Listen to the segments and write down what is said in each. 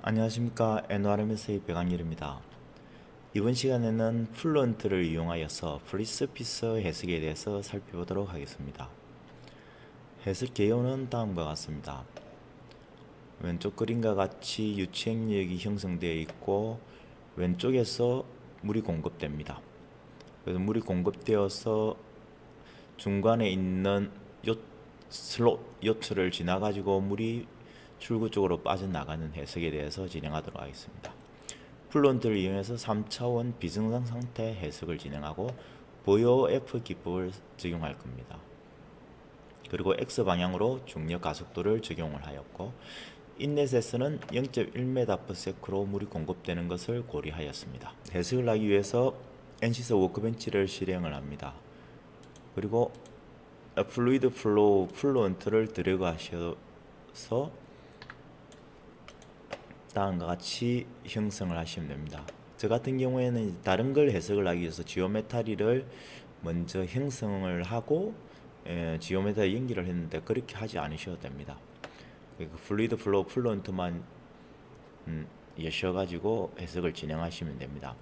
안녕하십니까. NRMS의 백악일입니다. 이번 시간에는 플루언트를 이용하여서 프리서피스 해석에 대해서 살펴보도록 하겠습니다. 해석 개요는 다음과 같습니다. 왼쪽 그림과 같이 유치행력이 형성되어 있고 왼쪽에서 물이 공급됩니다. 그래서 물이 공급되어서 중간에 있는 요트를 지나가지고 물이 출구 쪽으로 빠져나가는 해석에 대해서 진행하도록 하겠습니다. 플루언트를 이용해서 3차원 비정상 상태 해석을 진행하고 보요 F 기법을 적용할 겁니다. 그리고 X방향으로 중력 가속도를 적용을 하였고 인넷에서는 0.1m/s로 물이 공급되는 것을 고려하였습니다. 해석을 하기 위해서 NC에서 워크벤치를 실행을 합니다. 그리고 플루이드 플로우 플루언트를 드래그 하셔서 다음과 같이 형성을 하시면 됩니다. 저 같은 경우에는 다른 걸 해석을 하기 위해서 지오메타리를 먼저 형성을 하고 지오메타리 연기를 했는데 그렇게 하지 않으셔도 됩니다. 플루이드 플로우 플루언트만 여셔가지고 해석을 진행하시면 됩니다.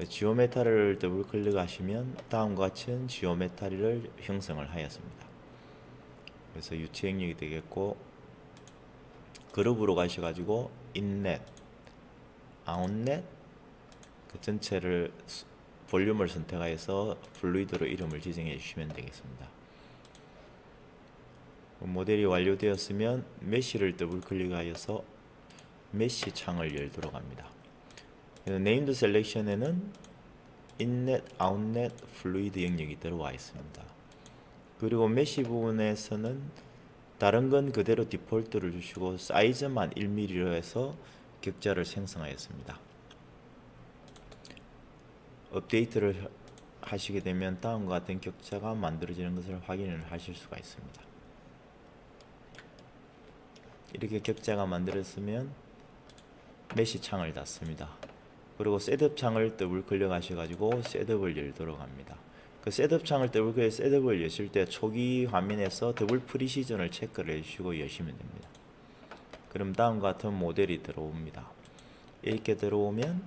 지오메타리를 더블 클릭하시면 다음과 같은 지오메타리를 형성을 하였습니다. 그래서 유치행력이 되겠고 그룹으로 가셔가지고 인넷, 아웃넷 그 전체를 볼륨을 선택하여서 플루이드로 이름을 지정해 주시면 되겠습니다. 모델이 완료되었으면 메쉬를 더블 클릭하여서 메쉬 창을 열도록 합니다. 네임드 셀렉션에는 인넷, 아웃넷, 플루이드 영역이 들어와 있습니다. 그리고 메쉬 부분에서는 다른 건 그대로 디폴트를 주시고 사이즈만 1mm로 해서 격자를 생성하였습니다. 업데이트를 하시게 되면 다음과 같은 격자가 만들어지는 것을 확인을 하실 수가 있습니다. 이렇게 격자가 만들어졌으면 메시 창을 닫습니다. 그리고 셋업 창을 더블 클릭하셔가지고 셋업을 열도록 합니다. 그 셋업 창을 더블 클릭 셋업을 여실 때 초기 화면에서 더블 프리시전을 체크를 해주시고 여시면 됩니다. 그럼 다음과 같은 모델이 들어옵니다. 이렇게 들어오면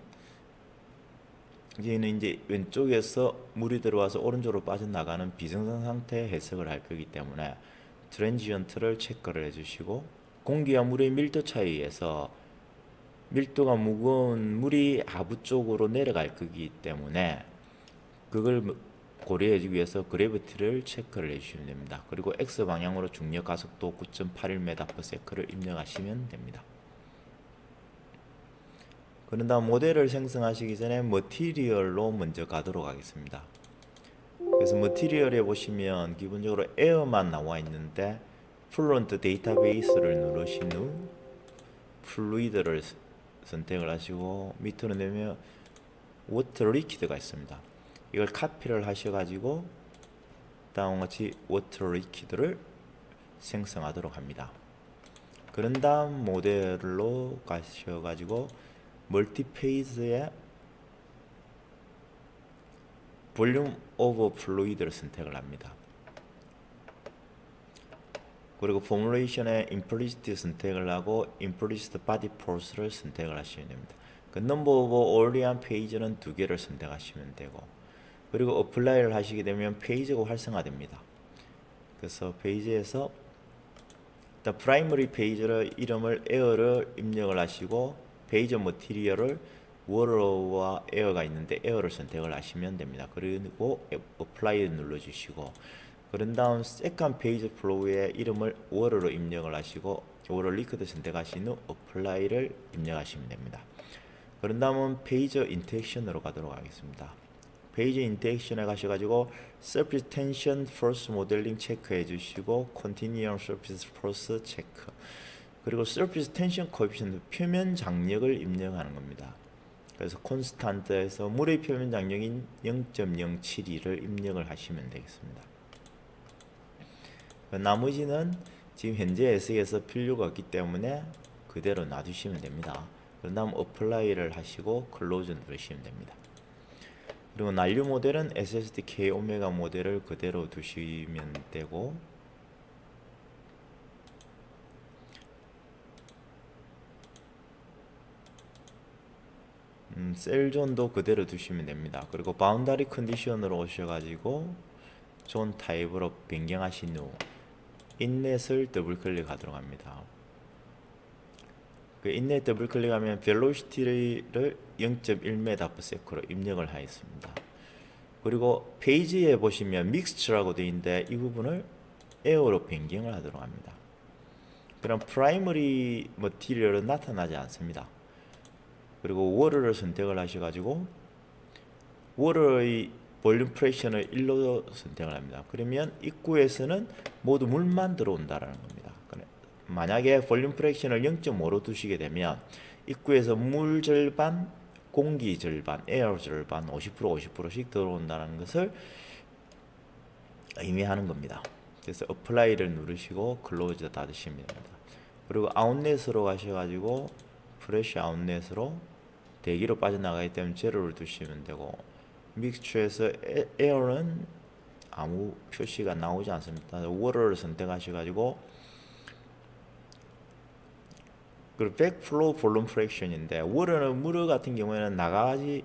이제는 왼쪽에서 물이 들어와서 오른쪽으로 빠져나가는 비정상 상태 해석을 할 거기 때문에 트랜지언트를 체크를 해주시고 공기와 물의 밀도 차이에서 밀도가 무거운 물이 하부 쪽으로 내려갈 거기 때문에 그걸 고려해주기 위해서 그래비티를 체크를 해주시면 됩니다. 그리고 X방향으로 중력 가속도 9.81m/s를 입력하시면 됩니다. 그런 다음 모델을 생성하시기 전에 머티리얼로 먼저 가도록 하겠습니다. 그래서 머티리얼에 보시면 기본적으로 에어만 나와 있는데 플루언트 데이터베이스를 누르신 후 플루이드를 선택을 하시고 밑으로 내면 워터 리퀴드가 있습니다. 이걸 카피를 하셔가지고 다음과 같이 워터 리퀴드를 생성하도록 합니다. 그런 다음 모델로 가셔가지고 멀티페이즈에 볼륨 오버 플루이드를 선택을 합니다. 그리고 포뮬레이션에 임플리시트 선택을 하고 임플리시트 바디 포스를 선택을 하시면 됩니다. 그 넘버 오브 올리안 페이지는 2개를 선택하시면 되고 그리고 어플라이를 하시게 되면 페이지가 활성화됩니다. 그래서 페이지에서 일단 프라이머리 페이지를 이름을 에어를 입력을 하시고 페이지 머티리얼을 워터와 에어가 있는데 에어를 선택을 하시면 됩니다. 그리고 어플라이 눌러주시고 그런 다음 세컨 페이지 플로우의 이름을 워터로 입력을 하시고 워터 리퀴드 선택하신 후 어플라이를 입력하시면 됩니다. 그런 다음은 페이지 인터액션으로 가도록 하겠습니다. 페이지 인터액션에 가셔가지고 Surface Tension Force Modeling 체크해 주시고 Continuum Surface Force 체크 그리고 Surface Tension Coefficient 표면 장력을 입력하는 겁니다. 그래서 콘스탄트에서 물의 표면 장력인 0.072를 입력을 하시면 되겠습니다. 나머지는 지금 현재 해석에서 필요가 없기 때문에 그대로 놔두시면 됩니다. 그 다음 어플라이를 하시고 클로즈 누르시면 됩니다. 그리고 난류 모델은 SSD K 오메가 모델을 그대로 두시면 되고 셀존도 그대로 두시면 됩니다. 그리고 바운다리 컨디션으로 오셔가지고 존 타입으로 변경하신 후 인넷을 더블 클릭하도록 합니다. 그 인넷 더블 클릭하면 벨로시티를 0.1m/s로 입력을 하였습니다. 그리고 페이지에 보시면 믹스처라고 되어 있는데 이 부분을 에어로 변경을 하도록 합니다. 그럼 프라이머리 머티리얼은 나타나지 않습니다. 그리고 워터를 선택을 하셔가지고 워터의 볼륨 프레셔를 1로 선택을 합니다. 그러면 입구에서는 모두 물만 들어온다라는 겁니다. 만약에 볼륨 프렉션을 0.5로 두시게 되면 입구에서 물 절반, 공기 절반, 에어 절반 50% 50%씩 들어온다는 것을 의미하는 겁니다. 그래서 어플라이를 누르시고 클로즈 닫으시면 됩니다. 그리고 아웃렛으로 가셔가지고 프레쉬 아웃렛으로 대기로 빠져나가기 때문에 제로를 두시면 되고 믹스처에서 에어는 아무 표시가 나오지 않습니다. 워터를 선택하셔가지고 그리고 백플로우 볼륨 프랙션인데 워터는 물 같은 경우에는 나가지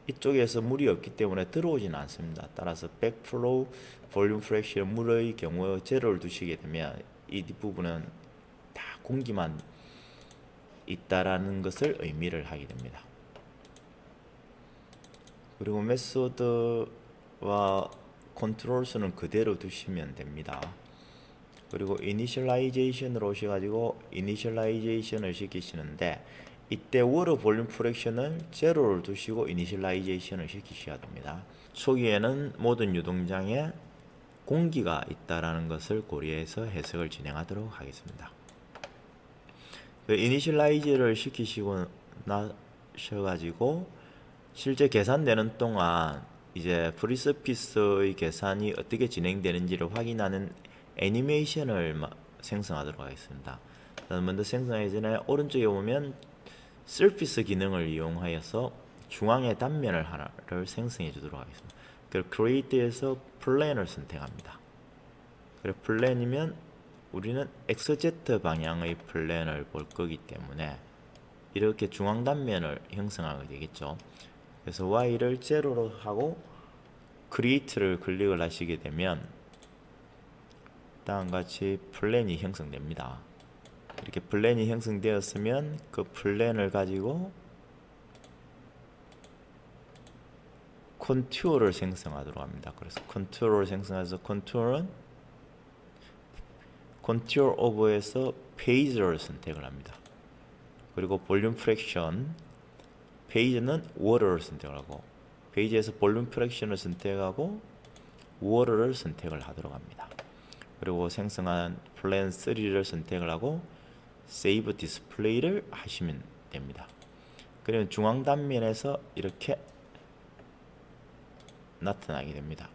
이쪽에서 물이 없기 때문에 들어오지는 않습니다. 따라서 백플로우 볼륨 프랙션 물의 경우 제로를 두시게 되면 이 뒷부분은 다 공기만 있다라는 것을 의미를 하게 됩니다. 그리고 메소드와 컨트롤수는 그대로 두시면 됩니다. 그리고 이니셜라이제이션으로 오셔가지고 이니셜라이제이션을 시키시는데 이때 워터 볼륨 프랙션을 제로를 두시고 이니셜라이제이션을 시키셔야 됩니다. 초기에는 모든 유동장에 공기가 있다라는 것을 고려해서 해석을 진행하도록 하겠습니다. 이니셜라이즈를 시키시고 나셔가지고 실제 계산되는 동안 이제 프리서피스의 계산이 어떻게 진행되는지를 확인하는 애니메이션을 생성하도록 하겠습니다. 먼저 생성하기 전에 오른쪽에 보면 서피스 기능을 이용하여서 중앙의 단면을 하나를 생성해 주도록 하겠습니다. 그리고 Create에서 플랜을 선택합니다. 그리고 플랜이면 우리는 XZ 방향의 플랜을 볼 거기 때문에 이렇게 중앙 단면을 형성하게 되겠죠. 그래서 Y를 제로로 하고 Create를 클릭을 하시게 되면 다음같이 플랜이 형성됩니다. 이렇게 플랜이 형성되었으면 그 플랜을 가지고 컨투어를 생성하도록 합니다. 그래서 컨투어를 생성해서 컨투어는 컨투어 오버에서 페이지를 선택을 합니다. 그리고 볼륨 프랙션 페이지는 워터를 선택을 하고 페이지에서 볼륨 프랙션을 선택하고 워터를 선택을 하도록 합니다. 그리고 생성한 플랜 3를 선택을 하고 세이브 디스플레이를 하시면 됩니다. 그러면 중앙 단면에서 이렇게 나타나게 됩니다.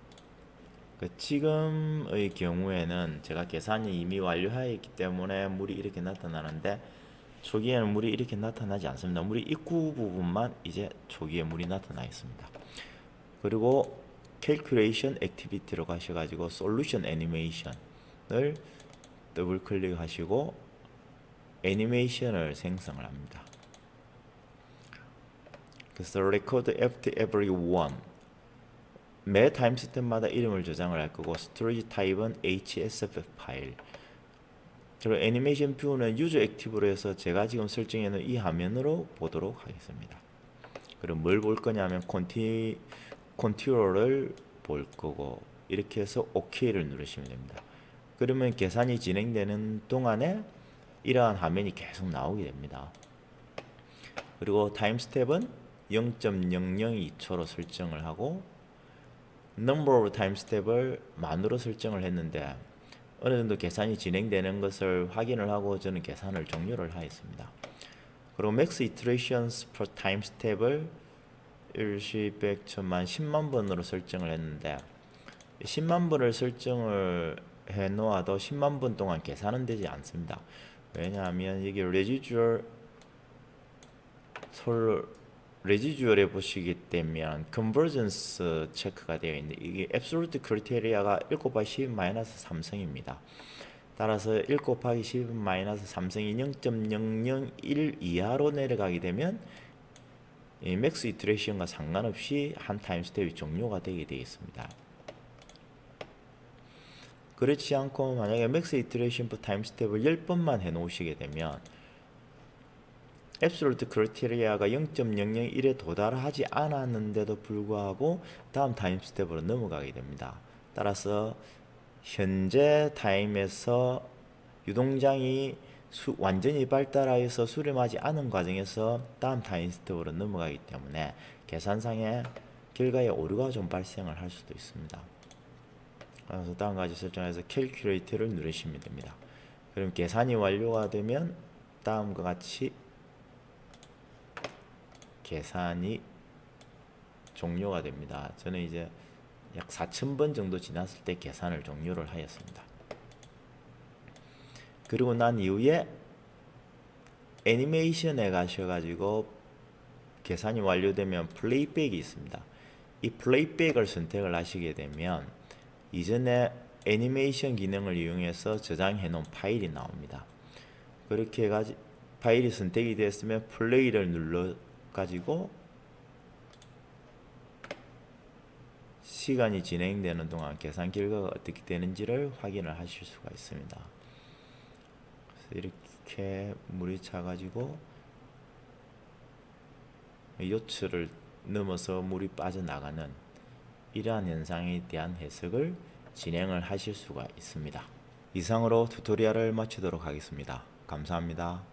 지금의 경우에는 제가 계산이 이미 완료하였기 때문에 물이 이렇게 나타나는데 초기에는 물이 이렇게 나타나지 않습니다. 물이 입구 부분만 이제 초기에 물이 나타나 있습니다. 그리고 Calculation Activity로 가셔가지고 Solution Animation을 더블 클릭하시고 애니메이션을 생성을 합니다. 그래서 Record after every one 매 타임스텝마다 이름을 저장을 할 거고 스토리지 타입은 HSF 파일. 그리고 애니메이션 뷰는 유저 액티브로 해서 제가 지금 설정해 놓은 이 화면으로 보도록 하겠습니다. 그럼 뭘 볼 거냐면 컨트롤을 볼 거고 이렇게 해서 OK를 누르시면 됩니다. 그러면 계산이 진행되는 동안에 이러한 화면이 계속 나오게 됩니다. 그리고 타임스텝은 0.002초로 설정을 하고 number of time step을 만으로 설정을 했는데 어느 정도 계산이 진행되는 것을 확인을 하고 저는 계산을 종료를 하였습니다. 그리고 max iterations per time step을 10백, 1000만, 10만 번으로 설정을 했는데 10만 번을 설정을 해 놓아도 10만 번 동안 계산은 되지 않습니다. 왜냐하면 여기 레지듀얼에 보시게 되면 컨버전스 체크가 되어 있는데 이게 absolute criteria가 1 곱하기 10-3성입니다. 따라서 1 곱하기 10-3성이 0.001 이하로 내려가게 되면 이 맥스 이터레이션과 상관없이 한 타임 스텝이 종료가 되게 되어 있습니다. 그렇지 않고 만약에 맥스 이터레이션 per 타임 스텝을 10번만 해 놓으시게 되면 앱솔루트 크라이테리아가 0.001에 도달하지 않았는데도 불구하고 다음 타임 스텝으로 넘어가게 됩니다. 따라서 현재 타임에서 유동장이 완전히 발달하여서 수렴하지 않은 과정에서 다음 타임 스텝으로 넘어가기 때문에 계산상의 결과에 오류가 좀 발생을 할 수도 있습니다. 그래서 다음과 같이 설정해서 캘큘레이터를 누르시면 됩니다. 그럼 계산이 완료가 되면 다음과 같이 계산이 종료가 됩니다. 저는 이제 약 4000번 정도 지났을 때 계산을 종료를 하였습니다. 그리고 난 이후에 애니메이션에 가셔가지고 계산이 완료되면 플레이백이 있습니다. 이 플레이백을 선택을 하시게 되면 이전에 애니메이션 기능을 이용해서 저장해 놓은 파일이 나옵니다. 그렇게 해가지고 파일이 선택이 됐으면 플레이를 눌러 가지고 시간이 진행되는 동안 계산 결과가 어떻게 되는지를 확인을 하실 수가 있습니다. 그래서 이렇게 물이 차가지고 요철을 넘어서 물이 빠져나가는 이러한 현상에 대한 해석을 진행을 하실 수가 있습니다. 이상으로 튜토리얼을 마치도록 하겠습니다. 감사합니다.